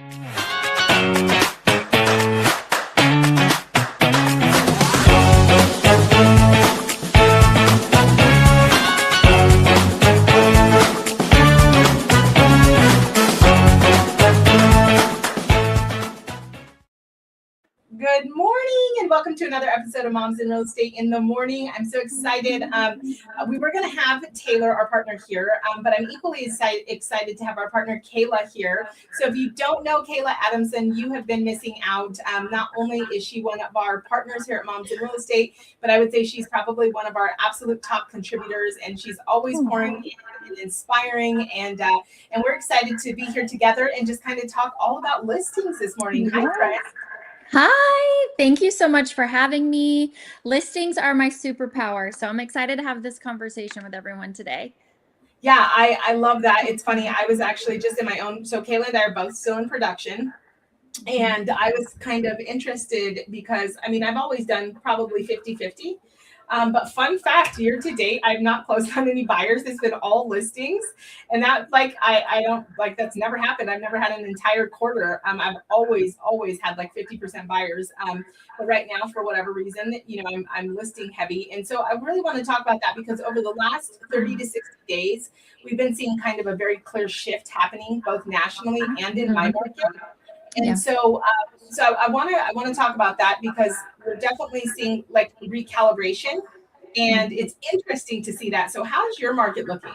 Good morning and welcome to another episode of Moms in Real Estate in the Morning. I'm so excited. We were going to have Taylor, our partner, here, but I'm equally excited to have our partner Kayla here. So if you don't know Kayla Adamson, you have been missing out. Not only is she one of our partners here at Moms in Real Estate, but I would say she's probably one of our absolute top contributors, and she's always pouring in and inspiring. And we're excited to be here together and just kind of talk all about listings this morning. Hi, Chris. Hi, thank you so much for having me. Listings are my superpower, so I'm excited to have this conversation with everyone today. Yeah, I love that. It's funny. I was actually just in my own, so Kayla and I are both still in production. And I was kind of interested because, I mean, I've always done probably 50-50. But fun fact, year to date, I've not closed on any buyers. It's been all listings. And that, like, I don't, like, that's never happened. I've never had an entire quarter. I've always had like 50% buyers. But right now, for whatever reason, you know, I'm listing heavy. And so I really want to talk about that because over the last 30 to 60 days, we've been seeing kind of a very clear shift happening both nationally and in my market. And so I want to talk about that because we're definitely seeing like recalibration, and it's interesting to see that. So how's your market looking?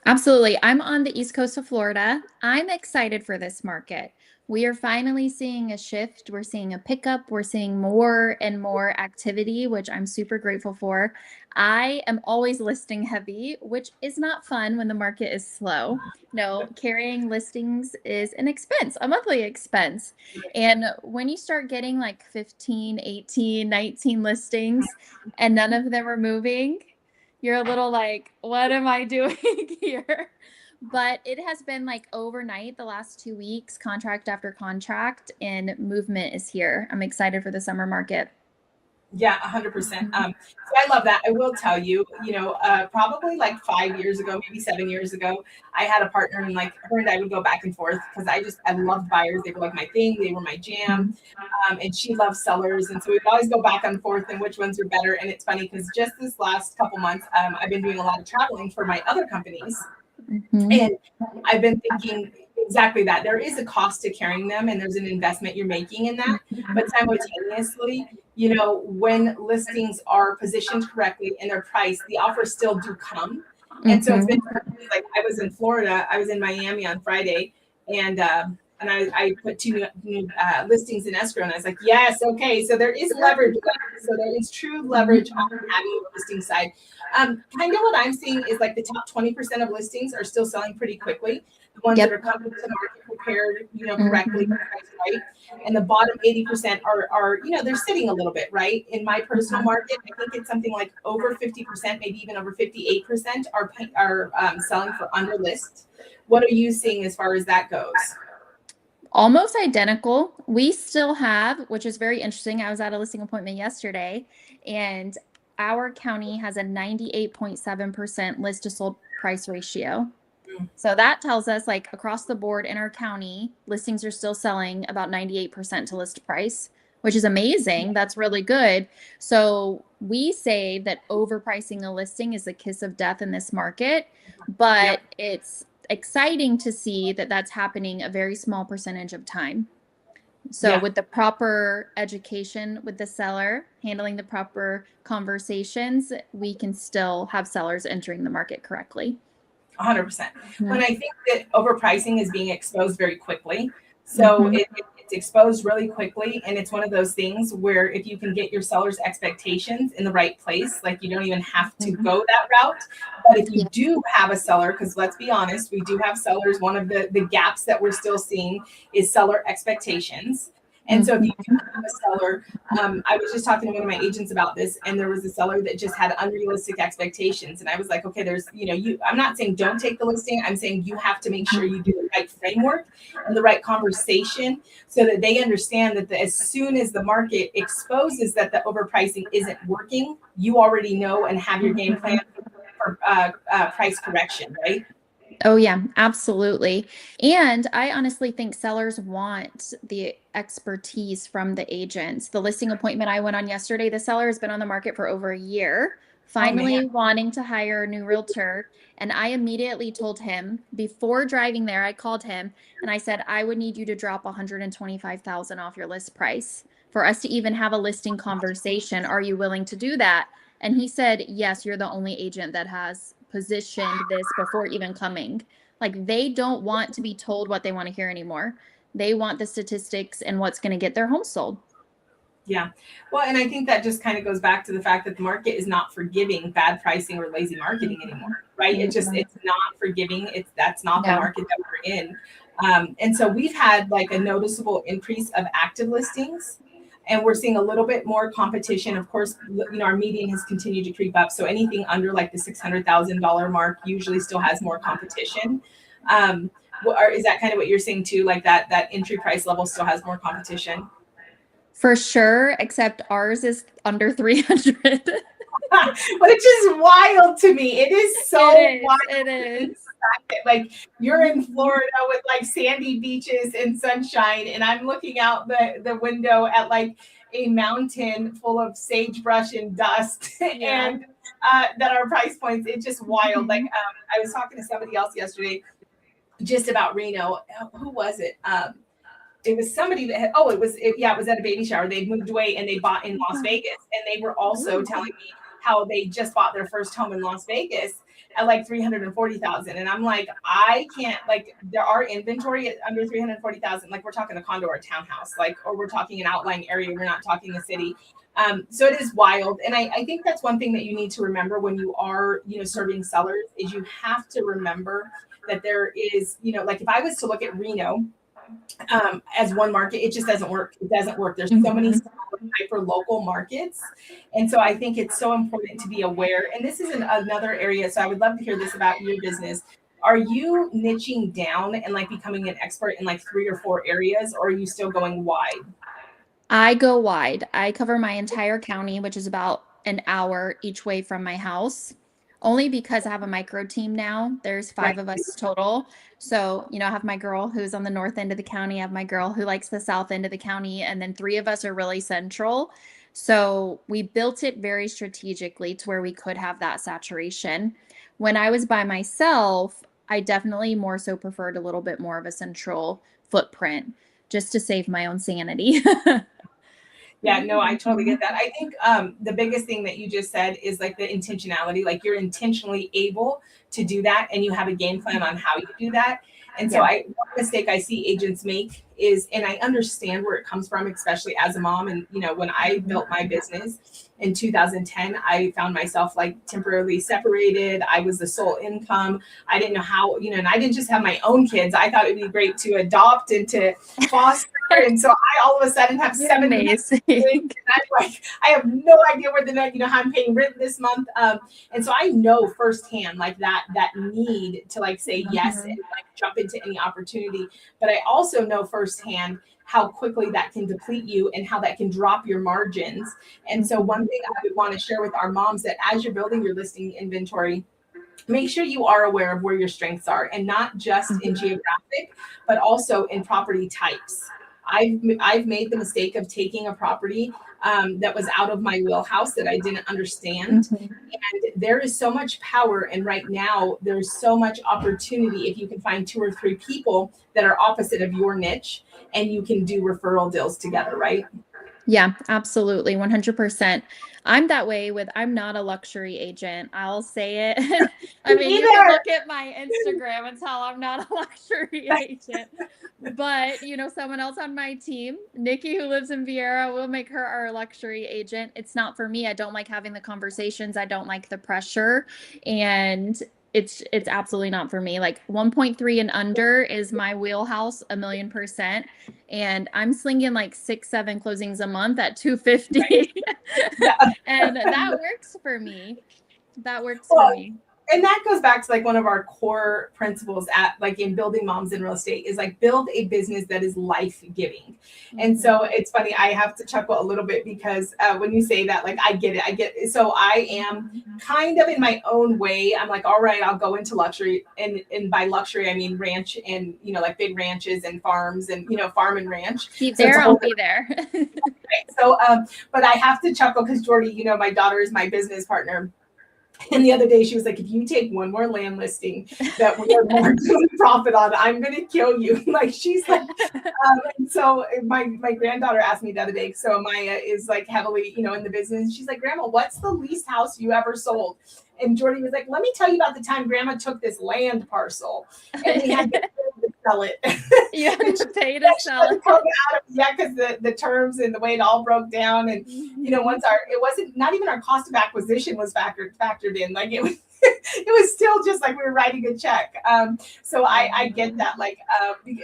Absolutely. I'm on the East Coast of Florida. I'm excited for this market. We are finally seeing a shift. We're seeing a pickup. We're seeing more and more activity, which I'm super grateful for. I am always listing heavy, which is not fun when the market is slow. No, carrying listings is an expense, a monthly expense. And when you start getting like 15, 18, 19 listings and none of them are moving, you're a little like, what am I doing here? But it has been like overnight the last 2 weeks, contract after contract, and movement is here. I'm excited for the summer market. Yeah, 100%. So I love that. I will tell you, probably like 5 years ago, maybe 7 years ago, I had a partner and like her and I would go back and forth because I loved buyers. They were like my thing. They were my jam. And she loves sellers. And so we'd always go back and forth and which ones are better. And it's funny because just this last couple months, I've been doing a lot of traveling for my other companies. And I've been thinking exactly that. There is a cost to carrying them and there's an investment you're making in that. But simultaneously, you know, when listings are positioned correctly and they're priced, the offers still do come. And so it's been like I was in Florida, I was in Miami on Friday, and I put two new listings in escrow, and I was like, yes, okay. So there is leverage. So there is true leverage on having a listing side. Kind of what I'm seeing is like the top 20% of listings are still selling pretty quickly. The ones that are coming to the market prepared, you know, correctly, right? And the bottom 80% are, you know, they're sitting a little bit, right? In my personal market, I think it's something like over 50%, maybe even over 58% are selling for under list. What are you seeing as far as that goes? Almost identical. We still have, which is very interesting. I was at a listing appointment yesterday, and our county has a 98.7% list to sold price ratio. So that tells us like across the board in our county, listings are still selling about 98% to list price, which is amazing. That's really good. So we say that overpricing a listing is the kiss of death in this market, but it's exciting to see that that's happening a very small percentage of time. So with the proper education with the seller, handling the proper conversations, we can still have sellers entering the market correctly. 100%. When I think that overpricing is being exposed very quickly. So it's exposed really quickly. And it's one of those things where if you can get your seller's expectations in the right place, like you don't even have to go that route. But if you do have a seller, because let's be honest, we do have sellers. One of the gaps that we're still seeing is seller expectations. And so if you do have a seller, I was just talking to one of my agents about this, and there was a seller that just had unrealistic expectations. And I was like, okay, there's, you know, I'm not saying don't take the listing. I'm saying you have to make sure you do the right framework and the right conversation so that they understand that as soon as the market exposes that the overpricing isn't working, you already know and have your game plan for price correction, right? Oh, yeah, absolutely. And I honestly think sellers want the expertise from the agents. The listing appointment I went on yesterday, the seller has been on the market for over a year, Oh man. finally wanting to hire a new realtor. And I immediately told him before driving there, I called him and I said, I would need you to drop 125,000 off your list price for us to even have a listing conversation. Are you willing to do that? And he said, yes, you're the only agent that has positioned this before even coming. Like they don't want to be told what they want to hear anymore. They want the statistics and what's going to get their home sold. Yeah. Well, and I think that just kind of goes back to the fact that the market is not forgiving bad pricing or lazy marketing anymore, right? It's not forgiving. That's not the No. market that we're in. And so we've had like a noticeable increase of active listings, and we're seeing a little bit more competition. Of course, our median has continued to creep up. So anything under like the $600,000 mark usually still has more competition. Or is that kind of what you're saying too? Like that entry price level still has more competition? For sure, except ours is under 300. Which is wild to me. It is so wild. It is. Like you're in Florida with like sandy beaches and sunshine, and I'm looking out the window at like a mountain full of sagebrush and dust, Yeah. and that our price points. It's just wild. Like I was talking to somebody else yesterday just about Reno. Who was it? It was somebody that had, it was at a baby shower. They moved away and they bought in Las Vegas. And they were also telling me how they just bought their first home in Las Vegas at like 340,000. And I'm like, I can't, like, there are inventory at under 340,000. Like we're talking a condo or a townhouse, like, or we're talking an outlying area. We're not talking a city. So it is wild. And I think that's one thing that you need to remember when you are, serving sellers is you have to remember that there is, like if I was to look at Reno, as one market, it just doesn't work. It doesn't work. There's so many hyper local markets. And so I think it's so important to be aware. And this is another area. So I would love to hear this about your business. Are you niching down and like becoming an expert in like 3 or 4 areas, or are you still going wide? I go wide. I cover my entire county, which is about an hour each way from my house. Only because I have a micro team now. There's 5 Right. of us total. So, I have my girl who's on the north end of the county. I have my girl who likes the south end of the county. And then 3 of us are really central. So we built it very strategically to where we could have that saturation. When I was by myself, I definitely more so preferred a little bit more of a central footprint just to save my own sanity. Yeah, no, I totally get that. I think the biggest thing that you just said is like the intentionality, like you're intentionally able to do that and you have a game plan on how you do that. And so one mistake I see agents make is, and I understand where it comes from, especially as a mom. And, when I built my business in 2010, I found myself like temporarily separated. I was the sole income. I didn't know how, and I didn't just have my own kids. I thought it'd be great to adopt and to foster. And so I all of a sudden have 7 Amazing. and I'm like, I have no idea where the next, how I'm paying rent this month. And so I know firsthand like that need to like say yes and like jump into any opportunity. But I also know firsthand how quickly that can deplete you and how that can drop your margins. And so one thing I would want to share with our moms that as you're building your listing inventory, make sure you are aware of where your strengths are, and not just in geographic, but also in property types. I've made the mistake of taking a property that was out of my wheelhouse that I didn't understand. And there is so much power. And right now there's so much opportunity if you can find 2 or 3 people that are opposite of your niche and you can do referral deals together, right? Yeah, absolutely. 100%. I'm that way I'm not a luxury agent. I'll say it. I mean, you can look at my Instagram and tell I'm not a luxury agent. But, someone else on my team, Nikki, who lives in Vieira, will make her our luxury agent. It's not for me. I don't like having the conversations. I don't like the pressure. And it's absolutely not for me. Like 1.3 and under is my wheelhouse 1,000,000%. And I'm slinging like 6, 7 closings a month at 250. And that works for me. For me. And that goes back to like one of our core principles at like in building moms in real estate is like build a business that is life giving. And so it's funny, I have to chuckle a little bit because when you say that, like I get it. So I am kind of in my own way. I'm like, all right, I'll go into luxury, and by luxury I mean ranch and like big ranches and farms and farm and ranch. Be So there, I'll be there. so but I have to chuckle because Jordy, my daughter is my business partner. And the other day she was like, if you take one more land listing that we are going to profit on, I'm going to kill you. Like she's like, and so my granddaughter asked me the other day, so Maya is like heavily, in the business. She's like, Grandma, what's the least house you ever sold? And Jordy was like, let me tell you about the time Grandma took this land parcel and we had to sell it. You had to pay to sell it. Yeah, because the terms and the way it all broke down. And, once it wasn't, not even our cost of acquisition was factored in. Like it was, it was still just like we were writing a check. So I get that, like,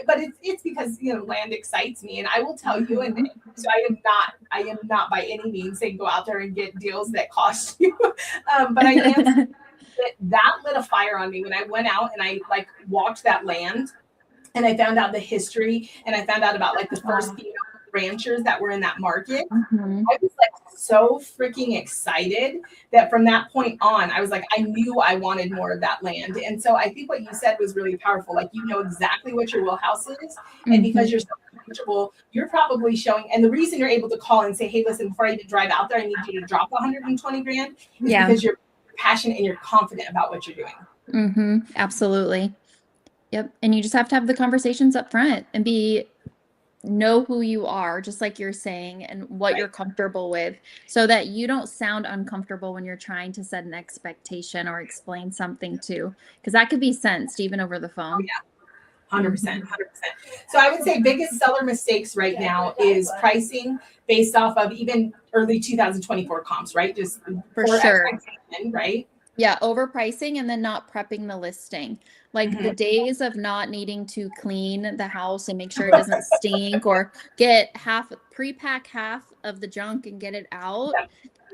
but it's because, land excites me. And I will tell you, and so I am not by any means saying go out there and get deals that cost you. But I am that lit a fire on me when I went out and I like walked that land and I found out the history and I found out about like the first female ranchers that were in that market. I was like so freaking excited that from that point on, I was like, I knew I wanted more of that land. And so I think what you said was really powerful. Like, exactly what your wheelhouse is. And because you're so comfortable, you're probably showing. And the reason you're able to call and say, hey, listen, before I even drive out there, I need you to drop 120 grand is because you're passionate and you're confident about what you're doing. Absolutely. Yep. And you just have to have the conversations up front and know who you are, just like you're saying, and what you're comfortable with, so that you don't sound uncomfortable when you're trying to set an expectation or explain something to, because that could be sensed even over the phone. 100%. So I would say biggest seller mistakes right now is pricing based off of even early 2024 comps, right? Just for sure. Right? Yeah, overpricing and then not prepping the listing. Like the days of not needing to clean the house and make sure it doesn't stink or pre-pack half of the junk and get it out. Yeah.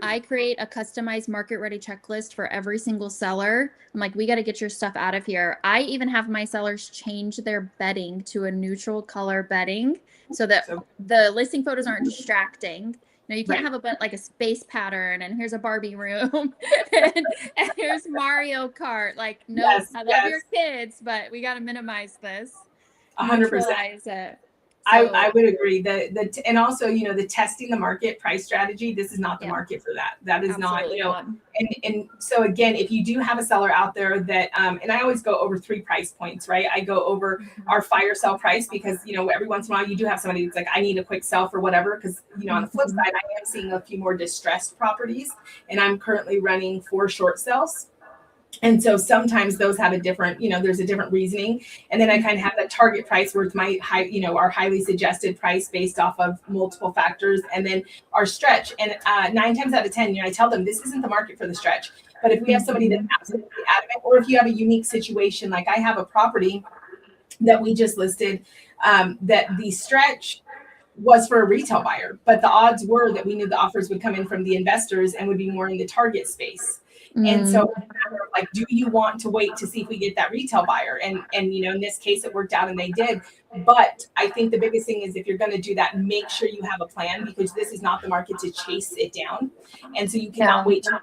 I create a customized market ready checklist for every single seller. I'm like, we got to get your stuff out of here. I even have my sellers change their bedding to a neutral color bedding so that the listing photos aren't distracting. You can't have like a space pattern and here's a Barbie room and here's Mario Kart. Like, no, I love your kids, but we got to minimize this. 100%. Neutralize it. So, I would agree that, and also, the testing the market price strategy, this is not the market for that. That is not. And so again, if you do have a seller out there that, and I always go over 3 price points, right? I go over our fire sell price because, every once in a while you do have somebody that's like, I need a quick sell for whatever. Cause on the flip side, I am seeing a few more distressed properties and I'm currently running 4 short sales. And so sometimes those have a different, there's a different reasoning. And then I kind of have that target price where it's my high, our highly suggested price based off of multiple factors. And then our stretch. And 9 times out of 10, I tell them this isn't the market for the stretch. But if we have somebody that's absolutely adamant, or if you have a unique situation, like I have a property that we just listed, that the stretch was for a retail buyer, but the odds were that we knew the offers would come in from the investors and would be more in the target space. And so like, do you want to wait to see if we get that retail buyer? And in this case, it worked out and they did. But I think the biggest thing is if you're going to do that, make sure you have a plan because this is not the market to chase it down. And so you cannot wait to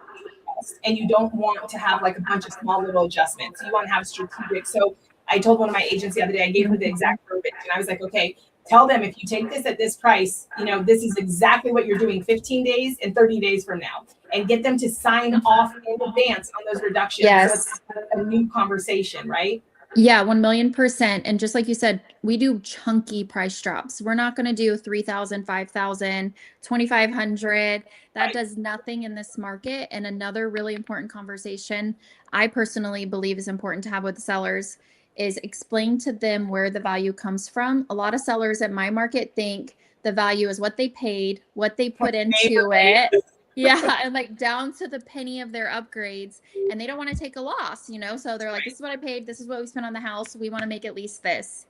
and you don't want to have like a bunch of small little adjustments. You want to have strategic. So I told one of my agents the other day, I gave her the exact verbiage and I was like, okay, tell them if you take this at this price, this is exactly what you're doing 15 days and 30 days from now. And get them to sign off in advance on those reductions. Yes. So it's a new conversation, right? Yeah, 1,000,000%. And just like you said, we do chunky price drops. We're not going to do 3,000, 5,000, 2,500. That does nothing in this market. And another really important conversation I personally believe is important to have with sellers is explain to them where the value comes from. A lot of sellers at my market think the value is what they paid, what they put into it. Yeah, and like down to the penny of their upgrades, and they don't want to take a loss, so they're like, this is what I paid, this is what we spent on the house, we want to make at least this.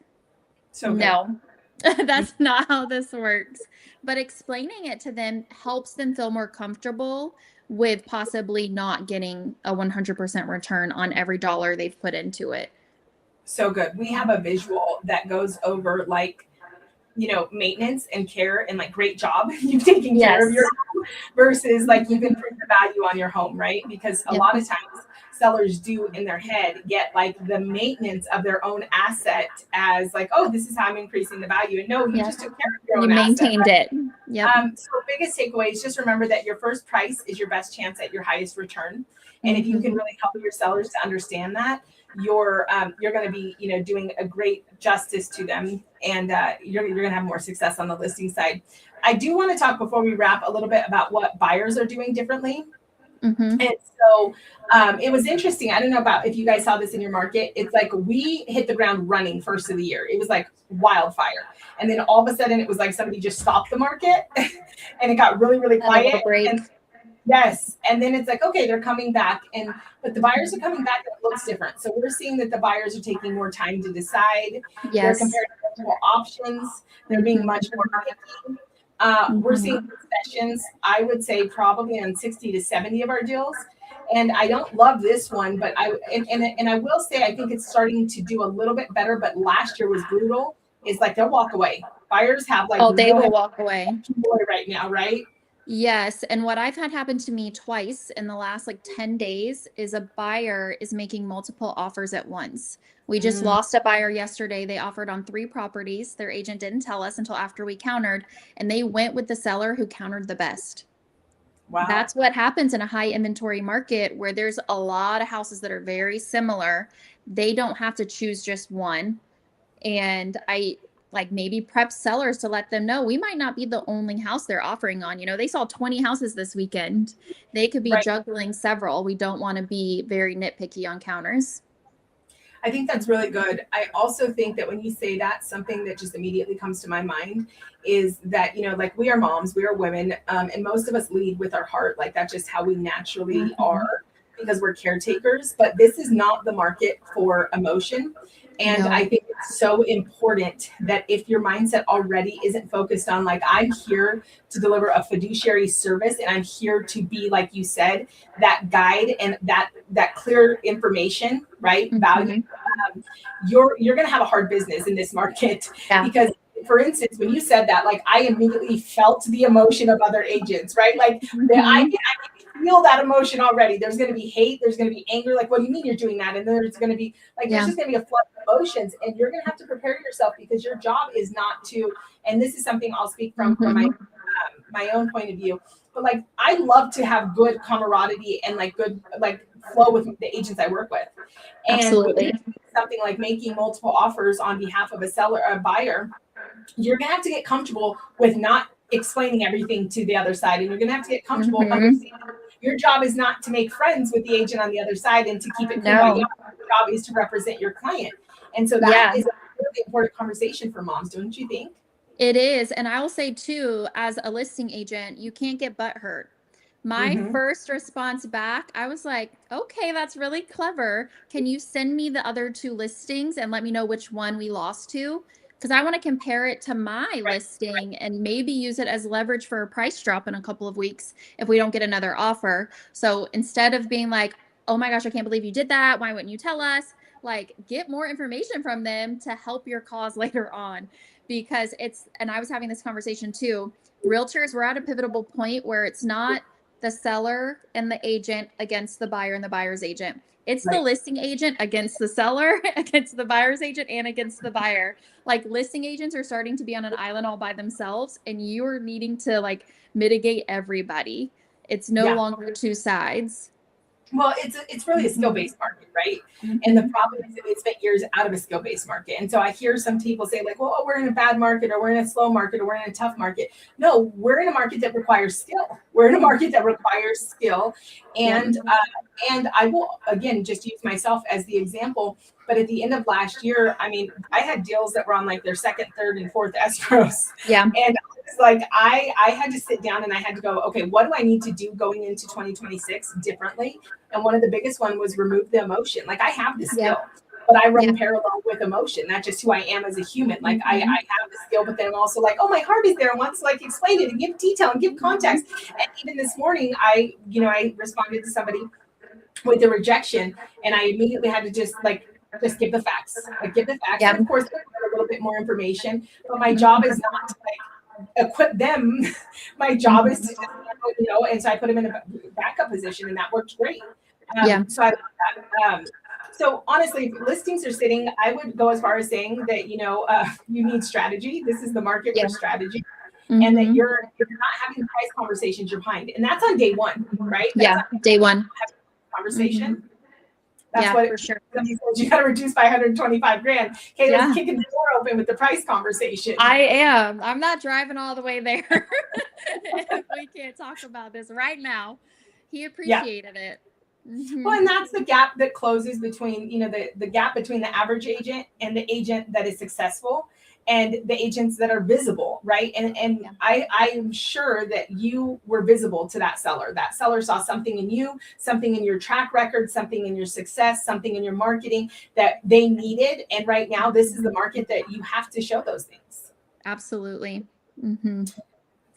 So no, That's not how this works. But explaining it to them helps them feel more comfortable with possibly not getting a 100% return on every dollar they've put into it. So good. We have a visual that goes over like, maintenance and care and like great job you've taken care of your Yes. home versus like you've improved the value on your home, right? Because a Yep. lot of times sellers do in their head get like the maintenance of their own asset as like, oh, this is how I'm increasing the value. And no, you Yep. just took care of your You own asset. maintained it. Yep. So biggest takeaway is just remember that your first price is your best chance at your highest return. And if you can really help your sellers to understand that, you're going to be doing a great justice to them, and you're going to have more success on the listing side. I do want to talk before we wrap a little bit about what buyers are doing differently. And so it was interesting. I don't know about if you guys saw this in your market. It's like we hit the ground running first of the year. It was like wildfire. And then all of a sudden it was like somebody just stopped the market and it got really, really quiet. And, yes. And then it's like, okay, they're coming back. But the buyers are coming back and it looks different. So we're seeing that the buyers are taking more time to decide. Yes. They're comparing multiple options. They're being much more picky. We're seeing concessions, I would say probably on 60 to 70 of our deals. And I don't love this one, but I will say I think it's starting to do a little bit better, but last year was brutal. It's like they'll walk away. Buyers have like they will walk away right now, right? Yes. And what I've had happen to me twice in the last like 10 days is a buyer is making multiple offers at once. We just lost a buyer yesterday. They offered on 3 properties. Their agent didn't tell us until after we countered, and they went with the seller who countered the best. Wow. That's what happens in a high inventory market where there's a lot of houses that are very similar. They don't have to choose just one. And I like maybe prep sellers to let them know we might not be the only house they're offering on. They saw 20 houses this weekend. They could be juggling several. We don't want to be very nitpicky on counters. I think that's really good. I also think that when you say that, something that just immediately comes to my mind is that, like we are moms, we are women, and most of us lead with our heart. Like that's just how we naturally are because we're caretakers. But this is not the market for emotion. And I think it's so important that if your mindset already isn't focused on like, I'm here to deliver a fiduciary service and I'm here to be, like you said, that guide and that clear information, right? Value. You're going to have a hard business in this market because for instance, when you said that, like I immediately felt the emotion of other agents, right? Like I can feel that emotion already. There's going to be hate. There's going to be anger. Like, what do you mean you're doing that? And then there's going to be like, there's just going to be a flood of emotions and you're going to have to prepare yourself because your job is not to, and this is something I'll speak from my own point of view, but like, I love to have good camaraderie and like good, like flow with the agents I work with. And something like making multiple offers on behalf of a buyer, you're going to have to get comfortable with not explaining everything to the other side. And you're going to have to get comfortable understanding your job is not to make friends with the agent on the other side and to keep it cool. Your job is to represent your client. And so that is a really important conversation for moms, don't you think? It is. And I will say too, as a listing agent, you can't get butt hurt. My first response back, I was like, okay, that's really clever. Can you send me the other 2 listings and let me know which one we lost to? Because I want to compare it to my listing and maybe use it as leverage for a price drop in a couple of weeks if we don't get another offer. So instead of being like, oh my gosh, I can't believe you did that. Why wouldn't you tell us? Like, get more information from them to help your cause later on. Because and I was having this conversation too. Realtors, we're at a pivotal point where it's not the seller and the agent against the buyer and the buyer's agent. It's the listing agent against the seller, against the buyer's agent, and against the buyer. Like listing agents are starting to be on an island all by themselves, and you're needing to like mitigate everybody. It's no longer 2 sides. Well, it's really a skill-based market, right? And the problem is that we spent years out of a skill-based market. And so I hear some people say like, well, we're in a bad market or we're in a slow market or we're in a tough market. No, we're in a market that requires skill. We're in a market that requires skill. And I will, again, just use myself as the example. But at the end of last year, I mean, I had deals that were on like their 2nd, 3rd, and 4th escrows. And it's like I had to sit down and I had to go, okay, what do I need to do going into 2026 differently? And one of the biggest one was remove the emotion. Like I have the skill. but I run parallel with emotion. That's just who I am as a human. Like I have the skill, but then I'm also like, oh, my heart is there and wants to like explain it and give detail and give context. And even this morning, I responded to somebody with a rejection, and I immediately had to just give the facts, give the facts. And of course, a little bit more information, but my job is not to equip them. My job is to just, and so I put him in a backup position, and that worked great. So I love that. So honestly, if listings are sitting, I would go as far as saying that, you need strategy. This is the market for strategy. And that you're not having price conversations, you're behind. And that's on day one, right? Day one. Conversation. That's what for sure. You got to reduce by 125 grand. Kayla's kicking the door open with the price conversation. I am. I'm not driving all the way there. If we can't talk about this right now. He appreciated it. Well, and that's the gap that closes between, the gap between the average agent and the agent that is successful and the agents that are visible, right? And I am sure that you were visible to that seller. That seller saw something in you, something in your track record, something in your success, something in your marketing that they needed. And right now, this is the market that you have to show those things. Absolutely.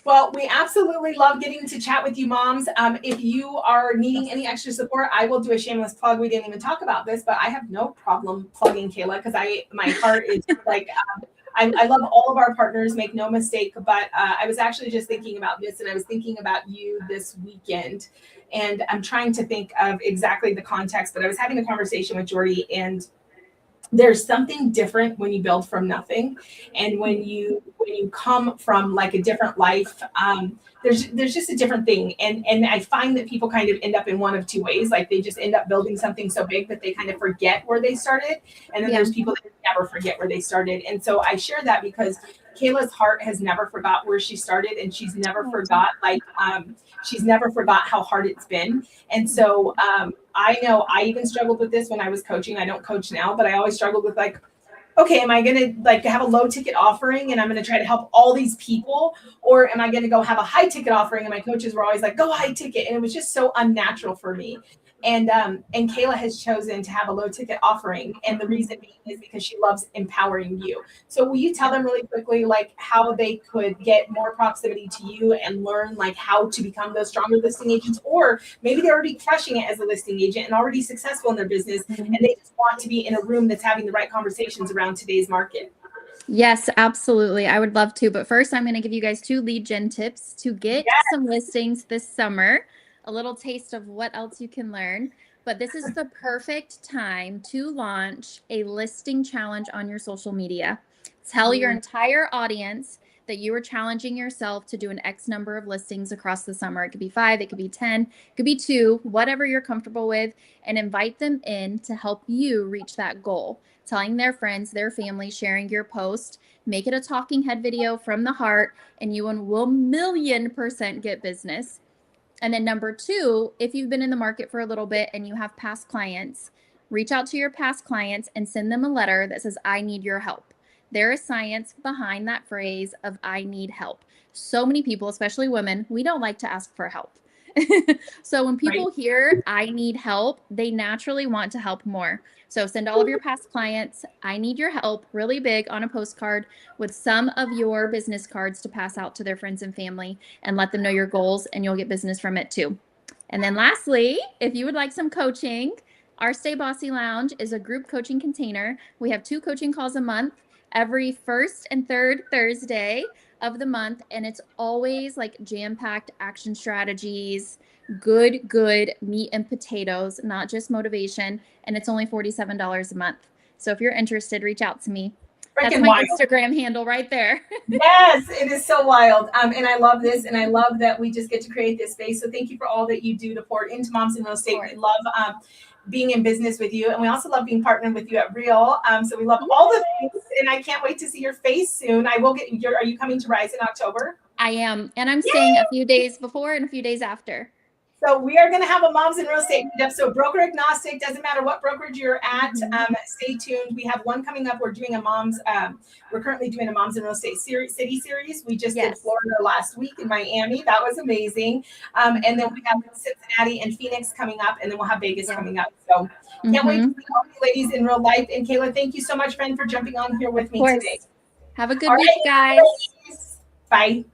Well, we absolutely love getting to chat with you, moms. If you are needing any extra support, I will do a shameless plug. We didn't even talk about this, but I have no problem plugging Kayla because my heart is like, I love all of our partners, make no mistake. But I was actually just thinking about this, and I was thinking about you this weekend, and I'm trying to think of exactly the context. But I was having a conversation with Jordy, and there's something different when you build from nothing, and when you come from like a different life. There's just a different thing, and I find that people kind of end up in one of two ways. Like they just end up building something so big that they kind of forget where they started, and then there's people that never forget where they started. And so I share that because Kayla's heart has never forgot where she started, and she's never forgot she's never forgot how hard it's been. And so I know I even struggled with this when I was coaching. I don't coach now, but I always struggled with okay, am I going to have a low ticket offering and I'm going to try to help all these people? Or am I going to go have a high ticket offering? And my coaches were always like, go high ticket. And it was just so unnatural for me. And Kayla has chosen to have a low ticket offering. And the reason being is because she loves empowering you. So will you tell them really quickly, how they could get more proximity to you and learn how to become those stronger listing agents? Or maybe they're already crushing it as a listing agent and already successful in their business, and they just want to be in a room that's having the right conversations around today's market. Yes, absolutely. I would love to. But first, I'm going to give you guys 2 lead gen tips to get some listings this summer. A little taste of what else you can learn. But this is the perfect time to launch a listing challenge on your social media. Tell your entire audience that you are challenging yourself to do an X number of listings across the summer. It could be 5, it could be 10, it could be 2, whatever you're comfortable with, and invite them in to help you reach that goal. Telling their friends, their family, sharing your post, make it a talking head video from the heart, and you will 1,000,000% get business. And then number 2, if you've been in the market for a little bit and you have past clients, reach out to your past clients and send them a letter that says, I need your help. There is science behind that phrase of I need help. So many people, especially women, we don't like to ask for help. So when people hear I need help, they naturally want to help more. So send all of your past clients, I need your help, really big on a postcard with some of your business cards to pass out to their friends and family, and let them know your goals, and you'll get business from it too. And then lastly, if you would like some coaching, our Stay Bossy Lounge is a group coaching container. We have 2 coaching calls a month, every first and third Thursday of the month, and it's always jam-packed action strategies, good meat and potatoes, not just motivation, and it's only $47 a month. So if you're interested, reach out to me. That's my Instagram handle right there. Yes, it is so wild. And I love this, and I love that we just get to create this space. So thank you for all that you do to pour into Moms in Real Estate. We love being in business with you, and we also love being partnered with you at Real. So we love all the things, and I can't wait to see your face soon. I will get are you coming to Rise in October? I am, and I'm staying a few days before and a few days after. So we are going to have a Moms in Real Estate meetup. So broker agnostic, doesn't matter what brokerage you're at. Stay tuned. We have one coming up. We're doing a moms. We're currently doing a Moms in Real Estate city series. We just did Florida last week in Miami. That was amazing. And then we have Cincinnati and Phoenix coming up, and then we'll have Vegas coming up. So can't wait to see all you ladies in real life. And Kayla, thank you so much, friend, for jumping on here with me today. Have a good week, guys. Bye.